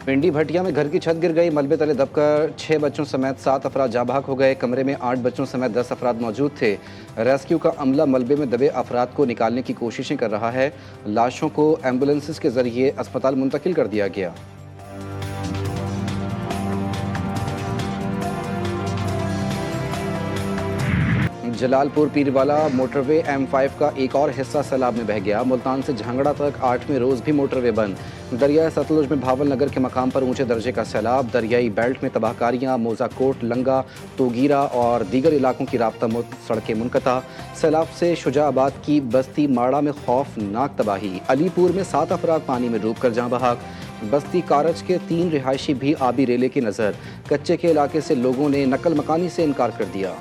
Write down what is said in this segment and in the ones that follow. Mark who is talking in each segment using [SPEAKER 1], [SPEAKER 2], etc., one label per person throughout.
[SPEAKER 1] पिंडी भटिया में घर की छत गिर गई। मलबे तले दबकर 6 बच्चों समेत 7 अफराद जाँ बहक हो गए। कमरे में 8 बच्चों समेत 10 अफराद मौजूद थे। रेस्क्यू का अमला मलबे में दबे अफराद को निकालने की कोशिशें कर रहा है। लाशों को एम्बुलेंस के जरिए अस्पताल मुंतकिल कर दिया गया। जलालपुर पीरवाला मोटरवे M5 का एक और हिस्सा सैलाब में बह गया। मुल्तान से झांगड़ा तक 8वें रोज भी मोटरवे बंद। दरियाए सतलुज में भावल नगर के मकाम पर ऊंचे दर्जे का सैलाब। दरियाई बेल्ट में तबाहकारियां। मोजाकोट, लंगा, तोगीरा और दीगर इलाकों की राब्ता सड़कें मुनक़ता। सैलाब से शुजाआबाद की बस्ती माड़ा में खौफनाक तबाही। अलीपुर में 7 अफराद पानी में डूब कर जाँ बहक। बस्ती कारज के 3 रिहायशी भी आबी रेले की नज़र। कच्चे के इलाके से लोगों ने नकल मकानी से इनकार कर दिया।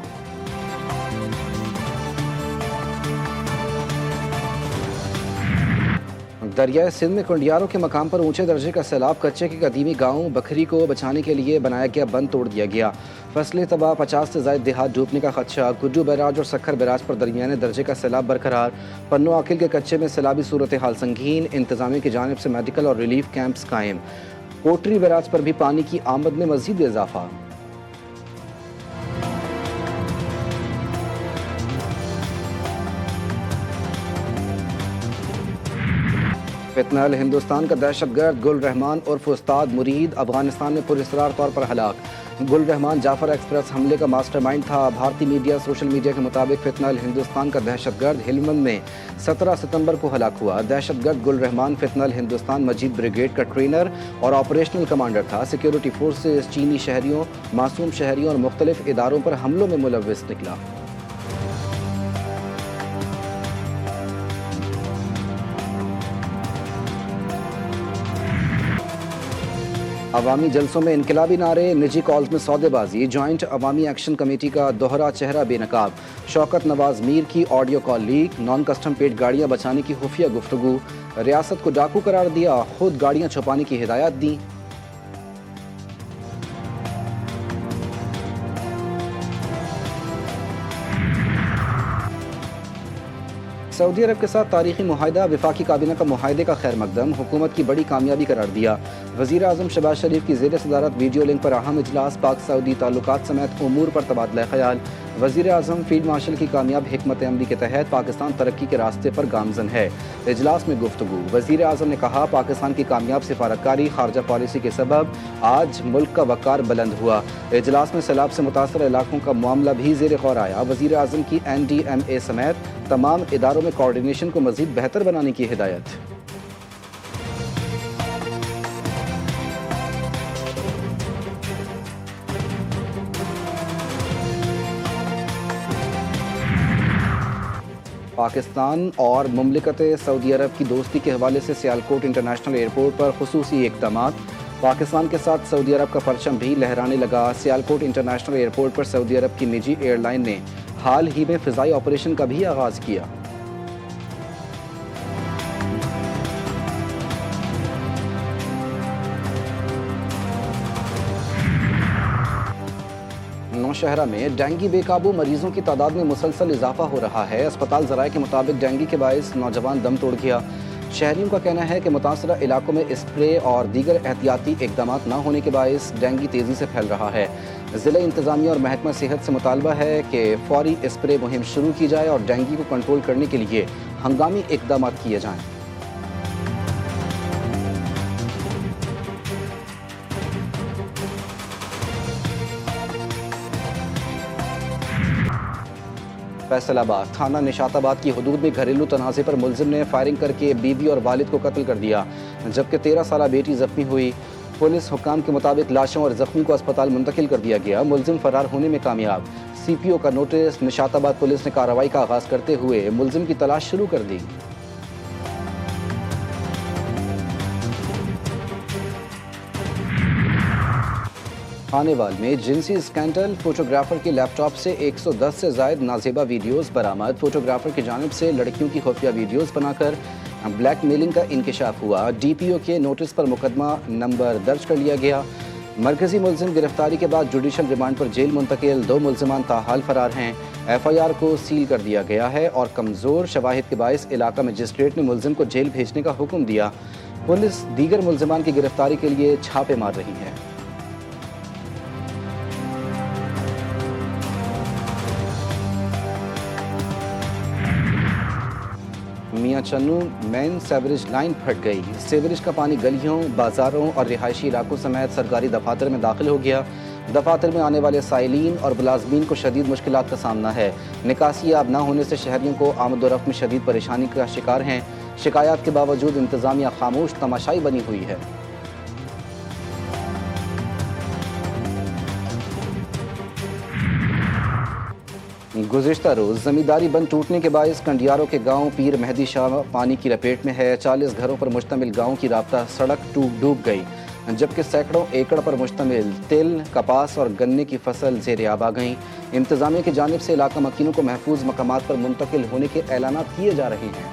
[SPEAKER 1] दरियाए सिंध में कुंडियारों के मकाम पर ऊंचे दर्जे का सैलाब। कच्चे के कदीमी गांव बखरी को बचाने के लिए बनाया गया बंद तोड़ दिया गया। फसलें तबाह, 50 से ज़ायद देहात डूबने का खदशा। गुड्डू बैराज और सखर बैराज पर दरमियाने दर्जे का सैलाब बरकरार। पन्नो आकिल के कच्चे में सैलाबी सूरत हाल संगीन। इंतजामिया की जानिब से मेडिकल और रिलीफ कैंप्स कायम। पोट्री बैराज पर भी पानी की आमद में मजीद इजाफा। फितनल हिंदुस्तान का दहशतगर्द गुल रहमान उर्फ उस्ताद मुरीद अफगानिस्तान में पुरस्रार तौर पर हलाक। गुल रहमान जाफर एक्सप्रेस हमले का मास्टरमाइंड था। भारतीय मीडिया सोशल मीडिया के मुताबिक फितनल हिंदुस्तान का दहशतगर्द हेलमंद में 17 सितंबर को हलाक हुआ। दहशतगर्द गुल रहमान फितनल हिंदुस्तान मजीद ब्रिगेड का ट्रेनर और ऑपरेशनल कमांडर था। सिक्योरिटी फोर्सेस चीनी शहरियों, मासूम शहरियों और मुख्तलिफ इदारों पर हमलों में मुलव्विस निकला। अवामी जलसों में इनकलाबी नारे, निजी कॉल्स में सौदेबाजी। जॉइंट अवामी एक्शन कमेटी का दोहरा चेहरा बेनकाब। शौकत नवाज मीर की audio call leak. Non custom paid गाड़ियां बचाने की खुफिया गुफ्तगू। रियासत को डाकू करार दिया, खुद गाड़ियां छुपाने की हिदायत दी। सऊदी अरब के साथ तारीखी मुआहिदा। वफाकी काबीना का मुआहिदे का खैर मकदम हुकूमत की बड़ी कामयाबी करार दिया। वज़ीर आज़म शहबाज शरीफ की ज़ेर सदारत वीडियो लिंक पर अहम इजलास। पाक सऊदी ताल्लुकात समेत उमूर पर तबादला ख्याल। वज़ीर आज़म फील्ड मार्शल की कामयाब हिकमत अमली के तहत पाकिस्तान तरक्की के रास्ते पर गामजन है। इजलास में गुफ्तगू। वज़ीर आज़म ने कहा, पाकिस्तान की कामयाब सिफारतकारी खारजा पॉलिसी के सबब आज मुल्क का वक़ार बुलंद हुआ। इजलास में सैलाब से मुतासर इलाकों का मामला भी ज़ेर गौर आया। वज़ीर आज़म की NDMA समेत तमाम इदारों में कोऑर्डिनेशन को मज़ीद बेहतर बनाने की हिदायत। पाकिस्तान और मुमलिकत सऊदी अरब की दोस्ती के हवाले से सियालकोट इंटरनेशनल एयरपोर्ट पर खुसूसी इक़दामात। पाकिस्तान के साथ सऊदी अरब का परचम भी लहराने लगा। सियालकोट इंटरनेशनल एयरपोर्ट पर सऊदी अरब की निजी एयरलाइन ने हाल ही में फ़िज़ाई ऑपरेशन का भी आगाज़ किया। नौशहरा में डेंगू बेकाबू मरीजों की तादाद में मुसलसल इजाफा हो रहा है। अस्पताल ज़राए के मुताबिक डेंगू के बायस नौजवान दम तोड़ गया। शहरियों का कहना है कि मुतासरा इलाकों में स्प्रे और दीगर एहतियाती इकदाम न होने के बायस डेंगू तेज़ी से फैल रहा है। ज़िला इंतज़ामिया और महकमा सेहत से मुतालबा है कि फौरी स्प्रे मुहिम शुरू की जाए और डेंगू को कंट्रोल करने के लिए हंगामी इकदाम किए जाएँ। फैसलाबाद थाना निशाताबाद की हदूद में घरेलू तनाज़े पर मुलजिम ने फायरिंग करके बीवी और वालिद को कत्ल कर दिया, जबकि 13 साला बेटी जख्मी हुई। पुलिस हुक्काम के मुताबिक लाशों और जख्मी को अस्पताल मुंतकिल कर दिया गया। मुलजिम फरार होने में कामयाब। CPO का नोटिस। निशाताबाद पुलिस ने कार्रवाई का आगाज़ करते हुए मुलजिम की तलाश शुरू कर दी। खानेवाल में जिनसी स्कैंडल। फोटोग्राफर के लैपटॉप से 110 से ज़ायद नाजेबा वीडियोस बरामद। फोटोग्राफर की जानिब से लड़कियों की खुफिया वीडियोस बनाकर ब्लैकमेलिंग का इंकशाफ हुआ। DPO के नोटिस पर मुकदमा नंबर दर्ज कर लिया गया। मरकजी मुलजिम गिरफ्तारी के बाद जुडिशल रिमांड पर जेल मुंतकिल। 2 मुलजिमान ताहाल फरार हैं। FIR को सील कर दिया गया है और कमज़ोर शवाहिद के बायस इलाका मजिस्ट्रेट ने मुलजिम को जेल भेजने का हुक्म दिया। पुलिस दीगर मुलजिमान की गिरफ्तारी के लिए छापे मार रही है। मियां चन्नू मेन सेवरेज लाइन फट गई। सेवरेज का पानी गलियों, बाजारों और रिहायशी इलाकों समेत सरकारी दफातर में दाखिल हो गया। दफातर में आने वाले साइलिन और मुलाजमीन को शदीद मुश्किलात का सामना है। निकासी आब न होने से शहरियों को आमदोरफ्त में शदीद परेशानी का शिकार हैं। शिकायत के बावजूद इंतजामिया खामोश तमाशाई बनी हुई है। गुज़िश्ता रोज़ ज़मींदारी बंद टूटने के बायस कंडियारों के गांव पीर मेहदी शाह पानी की लपेट में है। 40 घरों पर मुश्तमिल गांव की राब्ता सड़क डूब गई, जबकि सैकड़ों एकड़ पर मुश्तमिल तिल, कपास और गन्ने की फसल ज़ेर आब आ गई। इंतज़ामिया की जानिब से इलाका मकीनों को महफूज मकामात पर मुंतकिल होने के ऐलानात किए जा रहे हैं।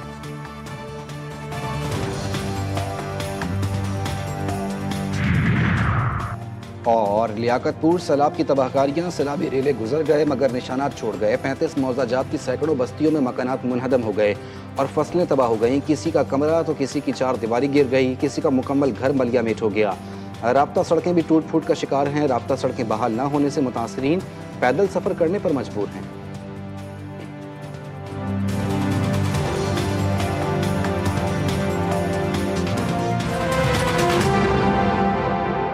[SPEAKER 1] और लियाकतपुर सैलाब की तबाहकारियाँ, सैलाबी रेले गुजर गए मगर निशानात छोड़ गए। 35 मौजाजात की सैकड़ों बस्तियों में मकानात मुनहदम हो गए और फसलें तबाह हो गईं। किसी का कमरा तो किसी की चार दीवारी गिर गई, किसी का मुकम्मल घर मलिया मेट हो गया। राब्ता सड़कें भी टूट फूट का शिकार हैं। राब्ता सड़कें बहाल न होने से मुतासरीन पैदल सफ़र करने पर मजबूर हैं।